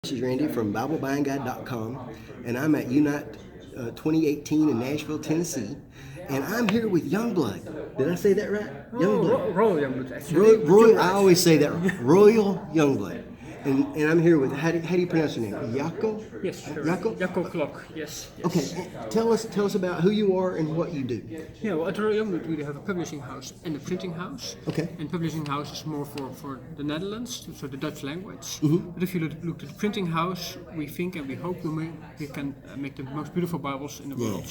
This is Randy from BibleBuyingGuide.com, and I'm at Unite 2018 in Nashville, Tennessee, and I'm here with Youngbloed. Did I say that right? Youngbloed. Royal Jongbloed, actually. Royal, I always say that. Royal Jongbloed. And I'm here with, how do you pronounce your name? Jacco? Yes, sure. Jacco? Jacco Clock, yes. Okay, tell us about who you are and what you do. Yeah, well, at Royal Jongbloed we have a publishing house and a printing house. Okay. And publishing house is more for the Netherlands, so the Dutch language. Mm-hmm. But if you look at the printing house, we think and we hope we can make the most beautiful Bibles in the world.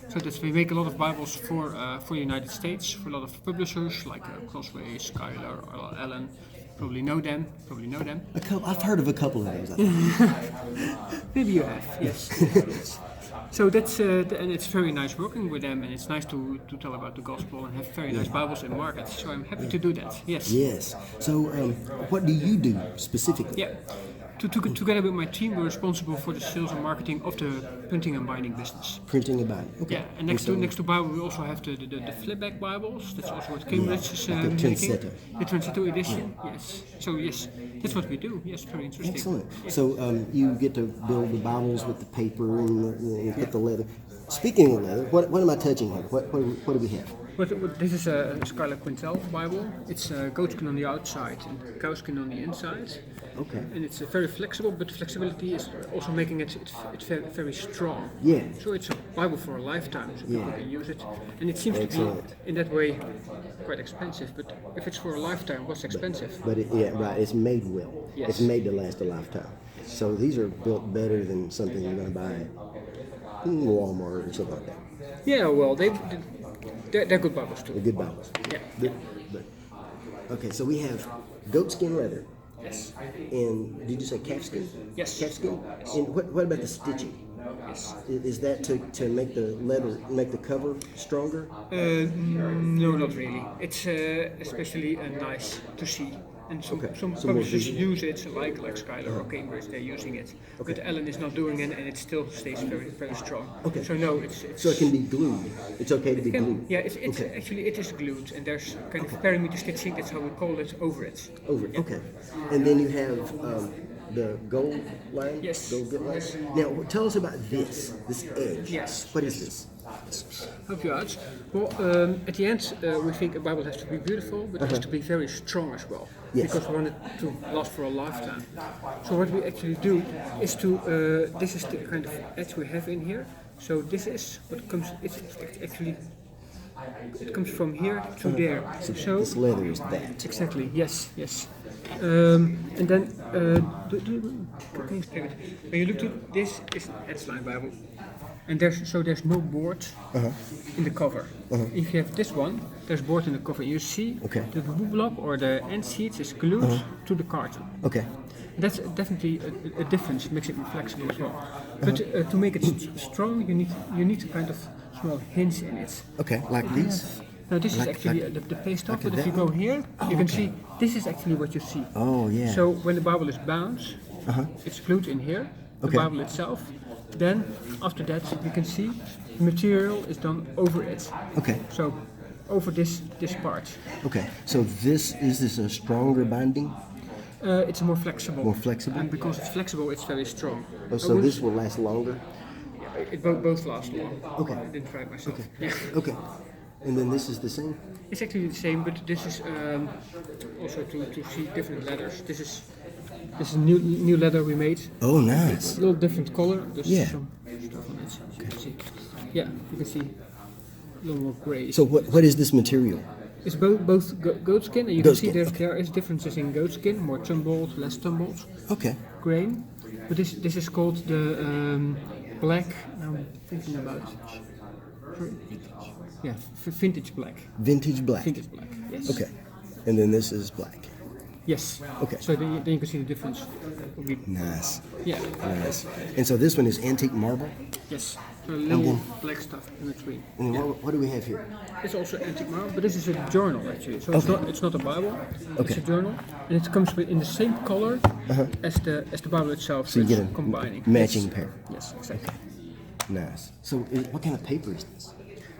So that we make a lot of Bibles for the United States, for a lot of publishers like Crossway, Schuyler, or Allen. Probably know them. I've heard of a couple of those, I think. Maybe you have, yes. So that's and it's very nice working with them, and it's nice to tell about the gospel and have very nice Bibles in market. So I'm happy to do that. Yes. Yes. So, what do you do specifically? Yeah. Together with my team, we're responsible for the sales and marketing of the printing and binding business. Printing and binding. Okay. Yeah, and next to Bible, we also have the flipback Bibles. That's also what Cambridge is like the making. Transetto. The Transetto edition. Yes. So yes, that's what we do. Yes, very interesting. Excellent. So you get to build the Bibles with the paper and put the leather. Speaking of leather, what am I touching here? What do we have? But this is a Schuyler Quintel Bible. It's goatskin on the outside and cowskin on the inside. Okay. And it's very flexible, but flexibility is also making it very strong. Yeah. So it's a Bible for a lifetime, so people can use it. And it seems Excellent. to be, in that way, quite expensive. But if it's for a lifetime, what's expensive? But right. It's made well. Yes. It's made to last a lifetime. So these are built better than something you're going to buy at Walmart or something like that. Yeah, well, they're good Bibles too. They're good Bibles. Yeah. Okay, so we have goatskin leather. Yes. And did you say calfskin? Yes. Calfskin? And what about the stitching? Yes. Is that to make the leather, make the cover stronger? No, not really. It's especially nice to see. And some publishers use it, like Schuyler or Cambridge, they're using it. Okay. But Allen is not doing it, and it still stays very, very strong. Okay. So no, it's So it can be glued. It's okay to be glued. Yeah, it's actually it is glued, and there's kind of perimeter stitching. That's how we call it over it. Over it. Okay. And then you have the gold line. Yes. Gold line. Now tell us about this edge. Yes. What is this? Help you out. Well, at the end, we think a Bible has to be beautiful, but it has to be very strong as well. Yes. Because we want it to last for a lifetime. So what we actually do is to, this is the kind of edge we have in here. So this is what comes, it comes from here to there. So This leather is that. exactly, yes. And then, can you explain it? When you look to this is an edge-line Bible. And there's no board in the cover. If you have this one, there's board in the cover. You see the block or the end sheets is glued to the carton. Okay. That's definitely a difference. It makes it more flexible as well. But to make it strong, you need a kind of small hinge in it. Okay, like these? Now this is actually the paste top, but if you go here, you can see this is actually what you see. Oh, yeah. So when the Bible is bound, it's glued in here, the Bible itself. Then after that you can see the material is done over it. Okay. So over this part. Okay. So is this a stronger binding? It's more flexible. More flexible? And because it's flexible, it's very strong. Oh, so this will last longer? It both last long. Okay. I didn't try it myself. Okay. Yeah. Okay. And then this is the same? It's actually the same, but this is also to see different leathers. This is new leather we made. Oh, nice. It's a little different color. There's some stuff on it. You can see. Yeah, you can see a little more gray. So what is this material? It's both goatskin, and you can see there is differences in goatskin, more tumbled, less tumbled. Okay. Grain. But this is called the black. I'm thinking about it. Yeah, vintage black. Vintage black. Vintage black. Yes. Okay. And then this is black. Yes. Okay. So then you can see the difference. Nice. Yeah. Nice. And so this one is antique marble? Yes. So a little black stuff in between. And then what do we have here? It's also antique marble, but this is a journal actually. So it's not a Bible. Okay. It's a journal, and it comes in the same color as the Bible itself. So you get a combining matching pair. Yes, exactly. Nice. So what kind of paper is this?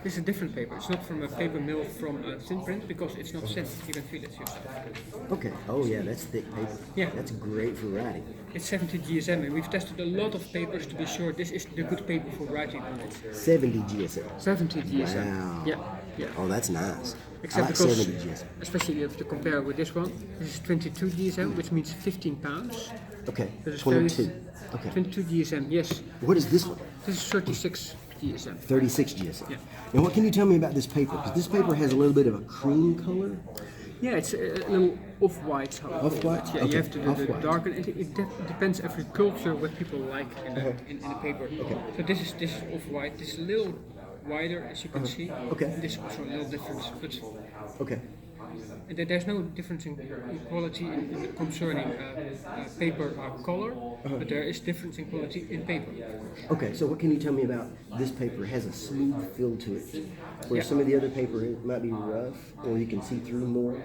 This is a different paper. It's not from a paper mill from thin print because it's not thin. You can feel it yourself. Okay. Oh yeah, that's thick paper. Yeah. That's great for writing. It's 70 GSM, and we've tested a lot of papers to be sure this is the good paper for writing on it. 70 GSM. 70 GSM. Wow. Yeah, yeah. Oh, that's nice. Except I like because, 70 GSM. especially if you compare with this one, this is 22 GSM, which means 15 pounds. Okay. This is 22. Okay. 22 GSM, yes. What is this one? This is 36 GSM. 36 GSM. Yeah. And what can you tell me about this paper? Because this paper has a little bit of a cream color. Yeah, it's a little off-white. Off-white? Yeah, Okay, you have to do the off-white. darker. It depends every culture what people like in the paper. Okay. So this is off-white. This is a little wider, as you can see. Okay. And this is also a little difference, but Okay. and there's no difference in quality concerning paper color, but there is difference in quality in paper. Okay, so what can you tell me about this paper? It has a smooth feel to it, where Yeah. some of the other paper it might be rough, or you can see through more.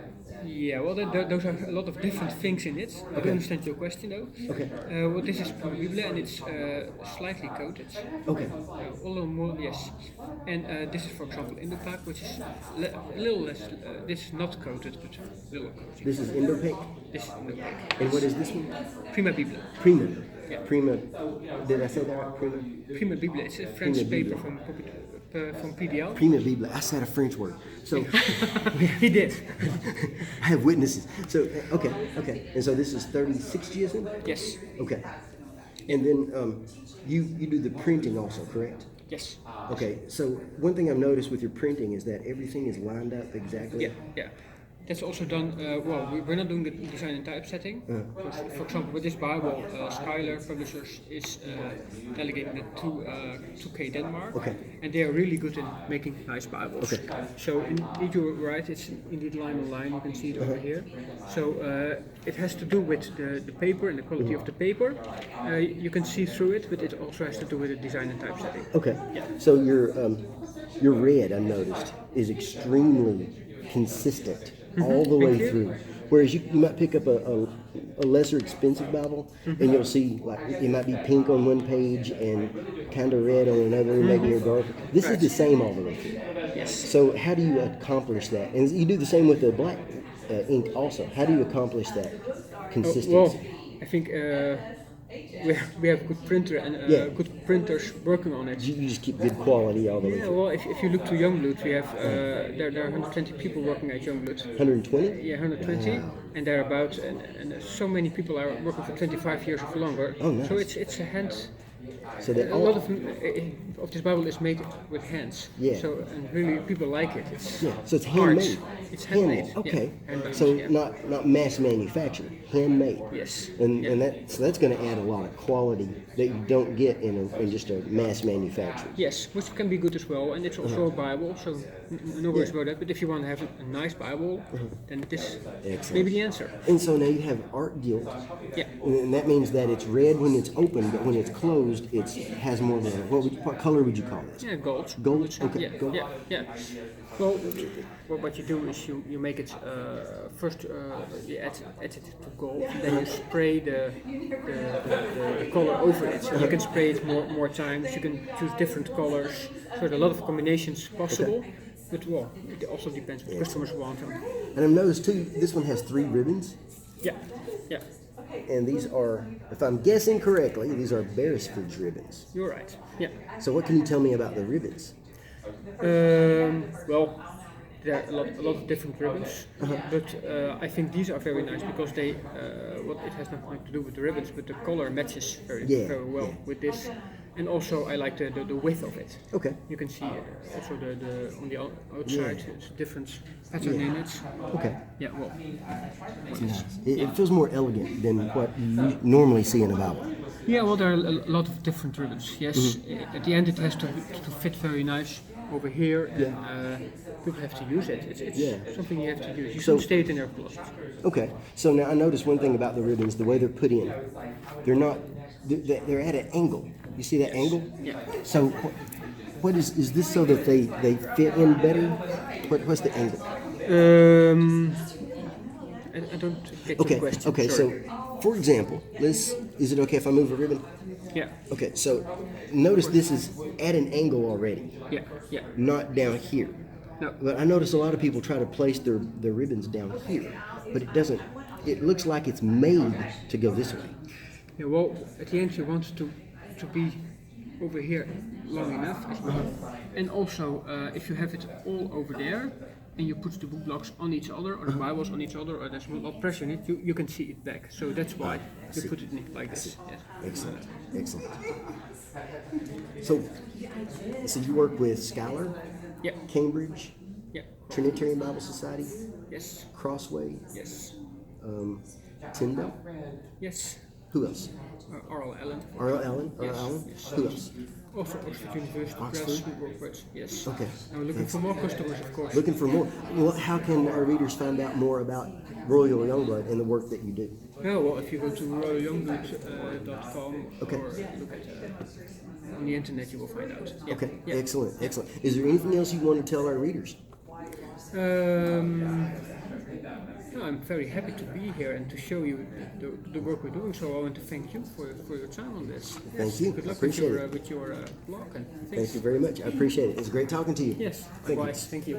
Yeah, well, those are a lot of different things in it. I don't understand your question though. Okay. Well, this is Bible and it's slightly coated. Okay. Although more, yes. And this is, for example, Indopac, which is a little less. This is not coated, but a little coated. This is Indopac. This is Indopac. And what is this one? Prima Bible. Prima. Yeah. Prima. Did I say that right? Prima. Prima Bible. It's a French Prima paper Bible. from PDL. Prima Bible. I said a French word. So He did. I have witnesses. So okay. And so this is 36 GSM. Yes. Okay. And then you do the printing also, correct? Yes. Okay. So one thing I've noticed with your printing is that everything is lined up exactly. Yeah. Yeah. That's also done. We're not doing the design and typesetting. For example, with this Bible, Schuyler Publishers is delegating it to K Denmark, Okay. and they are really good in making nice Bibles. Okay. So indeed, you're right. It's indeed line on line. You can see it over here. So it has to do with the paper and the quality of the paper. You can see through it, but it also has to do with the design and typesetting. Okay. So your red, I noticed, is extremely consistent all the way Thank you. through. Whereas you might pick up a lesser expensive Bible, and you'll see like it might be pink on one page and kind of red on another, maybe a dark. This is the same all the way through. Yes. So how do you accomplish that? And you do the same with the black ink also. How do you accomplish that consistency? Well, I think we have good printer and good printers working on it. You just keep good quality all the way Yeah, through. well, if you look to Jongbloed, we have there are 120 people working at Jongbloed. 120? Yeah, 120, and thereabouts, and so many people are working for 25 years or longer. Oh, nice. So it's a hand. So that A lot of this Bible is made with hands. Yeah. So and really people like it. It's Yeah, so it's art. handmade. It's handmade. Okay. Yeah, handmade, So yeah. not mass manufactured, handmade. Yes. And Yeah. and that's going to add a lot of quality that you don't get in just a mass manufactured. Yes, which can be good as well, and it's also a Bible, so no worries about that. But if you want to have a nice Bible, then this may be the answer. And so now you have art gilt, Yeah. and that means that it's red when it's open, but when it's closed, it has more than what color would you call this? Yeah, gold. Gold? Okay, Yeah, gold. yeah. Well, what you do is you make it first. You add it to gold, then you spray the color over it. So you can spray it more times. You can choose different colors. So there are a lot of combinations possible. But well, it also depends what customers want. And I've noticed too, this one has 3 ribbons, Yeah, yeah. and these are, if I'm guessing correctly, these are Beresford's ribbons. You're right. Yeah. So what can you tell me about the ribbons? Well, there are a lot of different ribbons, but I think these are very nice because they, it has nothing to do with the ribbons, but the color matches very well with this, and also I like the width of it. Okay. You can see also the on the outside it's a different pattern in it. Okay. Yeah, well, It feels more elegant than what you normally see in a Bible. yeah, well, there are a lot of different ribbons. Yes, at the end it has to fit very nice over here, and people have to use it. It's something you have to use. You shouldn't stay it in their closet. Okay. So now I noticed one thing about the ribbons, the way they're put in. They're not, they're at an angle. You see that angle? Yeah. So what is this so that they fit in better? What's the angle? I don't get your question. Okay, sorry. so For example, is it okay if I move a ribbon? Yeah, Okay, so notice this is at an angle already, yeah, yeah. not down here. No. But I notice a lot of people try to place their ribbons down here, but it doesn't. It looks like it's made to go this way. Yeah, well, at the end you want to be over here long enough as well. And also, if you have it all over there, and you put the book blocks on each other, or the Bibles on each other, or there's a lot of pressure in it, you can see it back. So that's why you put it in like this. Yes. Excellent, excellent. So you work with Schuyler, Yeah, Cambridge, yeah, Trinitarian Bible Society, yes, Crossway, yes, Tyndale. yes. Who else? Oral Allen. R.L. Allen. Yes, R.L. Allen. yes. Who else? Also Oxford University Press, Oxford? we work with, yes. Okay. And we're looking for more customers, of course. Looking for more. Well, how can our readers find out more about Royal Youngblood and the work that you do? Well, if you go to royalyoungbled.com Okay. or look at on the internet, you will find out. Yeah. Okay. Yeah. Excellent. Excellent. Is there anything else you want to tell our readers? No, I'm very happy to be here and to show you the work we're doing. So I want to thank you for your time on this. Thank you. Good luck Appreciate with your blog and things. Thank you very much. I appreciate it. It's great talking to you. Yes, Thank you. likewise. Thank you.